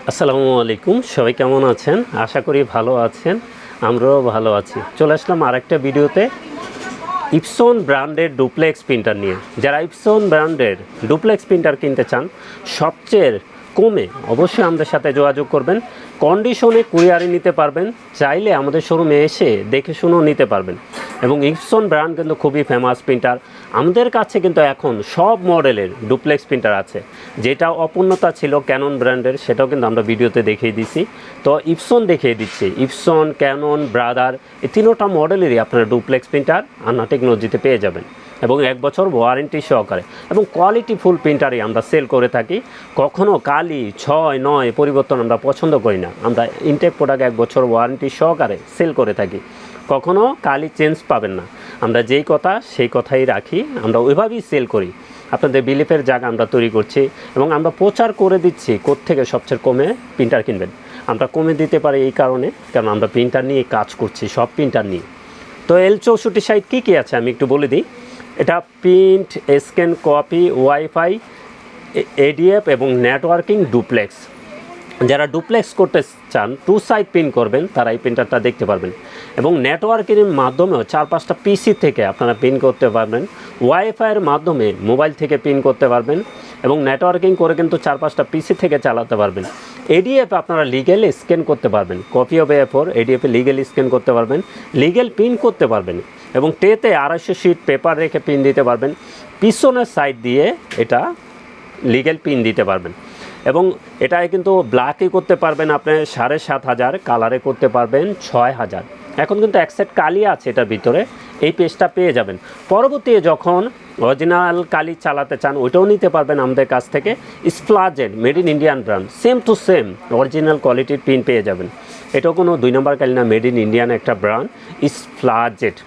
আসসালামু আলাইকুম, সবাই কেমন আছেন? আশা করি ভালো আছেন, আমরাও ভালো আছি। চলে আসলাম আরেকটা ভিডিওতে ইপসন ব্র্যান্ডের ডুপ্লেক্স প্রিন্টার নিয়ে। যারা ইপসন ব্র্যান্ডের ডুপ্লেক্স প্রিন্টার কিনতে চান সবচেয়ে কমে, অবশ্যই আমাদের সাথে যোগাযোগ করবেন। কন্ডিশনে কুরিয়ারে নিতে পারবেন, চাইলে আমাদের শোরুমে এসে দেখে শুনেও নিতে পারবেন। এবং ইপসন ব্র্যান্ড কিন্তু খুবই ফেমাস প্রিন্টার। আমাদের কাছে কিন্তু এখন সব মডেলের ডুপ্লেক্স প্রিন্টার আছে। যেটা অপূর্ণতা ছিল ক্যানন ব্র্যান্ডের, সেটাও কিন্তু আমরা ভিডিওতে দেখিয়ে দিছি। তো ইপসন দেখিয়ে দিচ্ছি, ইপসন, ক্যানন, ব্রাদার, এই তিনোটা মডেলেরই আপনারা ডুপ্লেক্স প্রিন্টার আন্না টেকনোলজিতে পেয়ে যাবেন এবং 1 বছর ওয়ারেন্টি সহকারে। এবং কোয়ালিটি ফুল প্রিন্টারই আমরা সেল করে থাকি। কখনও কালি 6, 9 পরিবর্তন আমরা পছন্দ করি না। আমরা ইনটেক প্রোডাক্ট 1 বছর ওয়ারেন্টি সহকারে সেল করে থাকি। কখনও কালি চেঞ্জ পাবেন না। আমরা যেই কথা সেই কথাই রাখি, আমরা ওইভাবেই সেল করি। আপনাদের বিলিফের জায়গা আমরা তৈরি করছি এবং আমরা প্রচার করে দিচ্ছি কোত্থেকে সবচেয়ে কমে প্রিন্টার কিনবেন। আমরা কমে দিতে পারি এই কারণে, কারণ আমরা প্রিন্টার নিয়ে কাজ করছি, সব প্রিন্টার নিয়ে। তো L64 কী কী আছে আমি একটু বলে দিই। এটা print, scan, copy, wifi, ADF এবং নেটওয়ার্কিং ডুপ্লেক্স। যারা ডুপ্লেক্স করতে চান, 2 সাইড প্রিন্ট করবেন, তারা এই প্রিন্টারটা দেখতে পারবেন। এবং নেটওয়ার্কিংয়ের মাধ্যমেও 4-5টা পিসি থেকে আপনারা প্রিন্ট করতে পারবেন। ওয়াইফাইয়ের মাধ্যমে মোবাইল থেকে প্রিন্ট করতে পারবেন এবং নেটওয়ার্কিং করে কিন্তু 4-5টা পিসি থেকে চালাতে পারবেন। এডিএফ আপনারা লিগেল স্ক্যান করতে পারবেন, কপি অফ A4 এডিএফে লিগেল স্ক্যান করতে পারবেন, লিগেল প্রিন্ট করতে পারবেন এবং টেতে 250 শিট পেপার রেখে প্রিন্ট দিতে পারবেন। পিছনের সাইড দিয়ে এটা লিগেল প্রিন্ট দিতে পারবেন এবং এটাই কিন্তু ব্ল্যাকে করতে পারবেন আপনি 7,500, কালারে করতে পারবেন 6,000। এখন কিন্তু এক সেট কালি আছে এটার ভিতরে, এই পেজটা পেয়ে যাবেন। পরবর্তী যখন অরিজিনাল কালি চালাতে চান ওইটাও নিতে পারবেন আমাদের কাছ থেকে। স্প্লাজেট, made in Indian brand, same to same original কোয়ালিটির প্রিন্ট পেয়ে যাবেন। এটাও কোনো 2 নম্বর কালি না, মেড ইন ইন্ডিয়ান একটা ব্র্যান্ড স্প্লাজেট।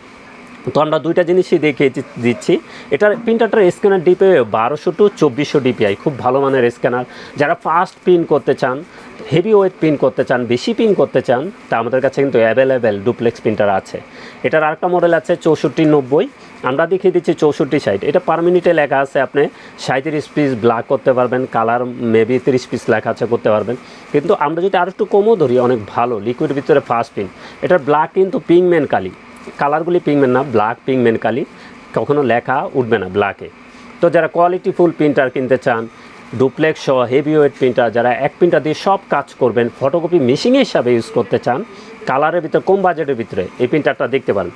তো আমরা 2টা জিনিসই দেখিয়ে দিচ্ছি। এটার প্রিন্টারটার স্ক্যানার ডিপি 1200 to 2400 ডিপিআই, খুব ভালো মানের স্ক্যানার। যারা ফাস্ট প্রিন্ট করতে চান, হেভি ওয়েট প্রিন্ট করতে চান, বেশি প্রিন্ট করতে চান, তা আমাদের কাছে কিন্তু অ্যাভেলেবেল ডুপ্লেক্স প্রিন্টার আছে। এটার আরেকটা মডেল আছে 6490, আমরা দেখিয়ে দিচ্ছি 6460। এটা পার মিনিটে লেখা আছে, আপনি 37 পিস ব্ল্যাক করতে পারবেন, কালার মেবি 30 পিস লেখা আছে করতে পারবেন। কিন্তু আমরা যদি আর একটু কমও ধরি, অনেক ভালো লিকুইড ভিতরে ফাস্ট প্রিন্ট। এটার ব্ল্যাক কিন্তু পিগমেন্ট কালি, কালারগুলি পিগমেন্ট না, ব্ল্যাক পিগমেন্ট কালি, কখনো লেখা উঠবে না ব্ল্যাকে। তো যারা কোয়ালিটি ফুল প্রিন্টার কিনতে চান, ডুপ্লেক্স সহ হেভি ওয়েট প্রিন্টার, যারা এক প্রিন্টার দিয়ে সব কাজ করবেন, ফটোকপি মেশিন হিসাবে ইউজ করতে চান, কালারের ভিতরে কম বাজেটের ভিতরে এই প্রিন্টারটা দেখতে পারেন।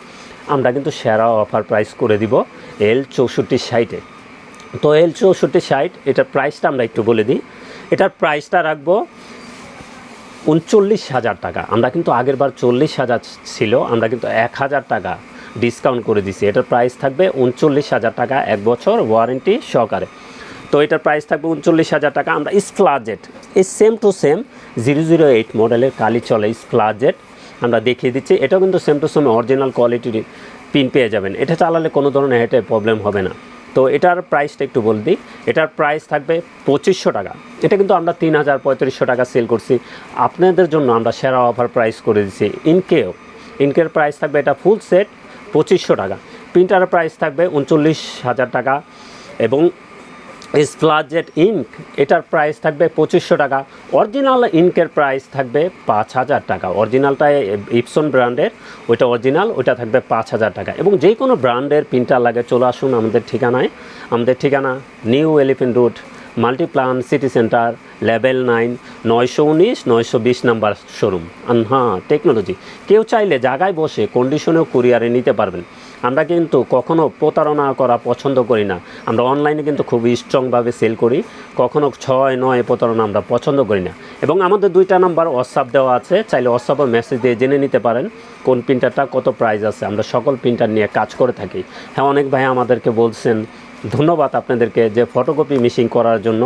আমরা কিন্তু সেরা অফার প্রাইস করে দিব L6460। তো L6460 এটার প্রাইসটা আমরা একটু বলে দিই। এটার প্রাইসটা রাখবো 39,000 টাকা। আমরা কিন্তু আগের বার 40,000 ছিল, আমরা কিন্তু 1,000 টাকা ডিসকাউন্ট করে দিছি। এটার প্রাইস থাকবে 39,000 টাকা, 1 বছর ওয়ারেন্টি সহকারে। তো এটার প্রাইস থাকবে 39,000 টাকা। আমরা স্প্লাজেট, এই সেম টু সেম 008 মডেলের কালি চলে স্প্লাজেট, আমরা দেখিয়ে দিচ্ছি। এটাও কিন্তু সেম টু সেম অরিজিনাল কোয়ালিটির পিন পেয়ে যাবেন। এটা চালালে কোনো ধরনের হেঁটে প্রবলেম হবে না। তো এটার প্রাইসটা একটু বল দিই। এটার প্রাইস থাকবে 2500 টাকা। এটা কিন্তু আমরা 3,3500 টাকা সেল করছি। আপনাদের জন্য আমরা সেরা অফার প্রাইস করে দিচ্ছি। ইনকের প্রাইস থাকবে, এটা ফুল সেট 2500 টাকা। প্রিন্টারের প্রাইস থাকবে 39,000 টাকা এবং স্প্লাজেট ইঙ্ক, এটার প্রাইস থাকবে 2500 টাকা। অরিজিনাল ইঙ্কের প্রাইস থাকবে 5,000 টাকা। অরিজিনালটাই ইপসন ব্র্যান্ডের, ওইটা অরিজিনাল, ওইটা থাকবে 5,000 টাকা। এবং যে কোনো ব্র্যান্ডের প্রিন্টার লাগে চলে আসুন আমাদের ঠিকানায়। আমাদের ঠিকানা new elephant road, Multiplan city centre, level 9, 919, 920 number showroom আন্না টেকনোলজি। কেউ চাইলে জায়গায় বসে কন্ডিশনেও কুরিয়ারে নিতে পারবেন। আমরা কিন্তু কখনও প্রতারণা করা পছন্দ করি না। আমরা অনলাইনে কিন্তু খুবই স্ট্রংভাবে সেল করি, কখনও 6-9 প্রতারণা আমরা পছন্দ করি না। এবং আমাদের 2টা নাম্বার হোয়াটসঅ্যাপ দেওয়া আছে, চাইলে হোয়াটসঅ্যাপে মেসেজ দিয়ে জেনে নিতে পারেন কোন প্রিন্টারটা কত প্রাইস আছে। আমরা সকল প্রিন্টার নিয়ে কাজ করে থাকি। হ্যাঁ, অনেক ভাই আমাদেরকে বলছেন, ধন্যবাদ আপনাদেরকে যে ফটোকপি মেশিন করার জন্য।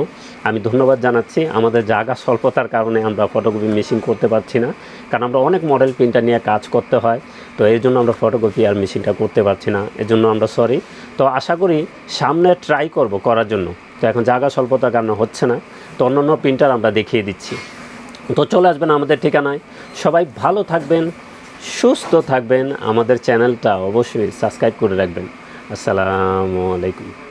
আমি ধন্যবাদ জানাচ্ছি। আমাদের জায়গা স্বল্পতার কারণে আমরা ফটোকপি মেশিন করতে পারছি না, কারণ আমরা অনেক মডেল প্রিন্টার নিয়ে কাজ করতে হয়। তো এই জন্য আমরা ফটোকপি আর মেশিনটা করতে পারছি না, এর জন্য আমরা সরি। তো আশা করি সামনে ট্রাই করব করার জন্য। তো এখন জায়গা স্বল্পতার কারণে হচ্ছে না। তো অন্যান্য প্রিন্টার আমরা দেখিয়ে দিচ্ছি। তো চলে আসবেন আমাদের ঠিকানায়। সবাই ভালো থাকবেন, সুস্থ থাকবেন। আমাদের চ্যানেলটা অবশ্যই সাবস্ক্রাইব করে রাখবেন। আসসালামু আলাইকুম।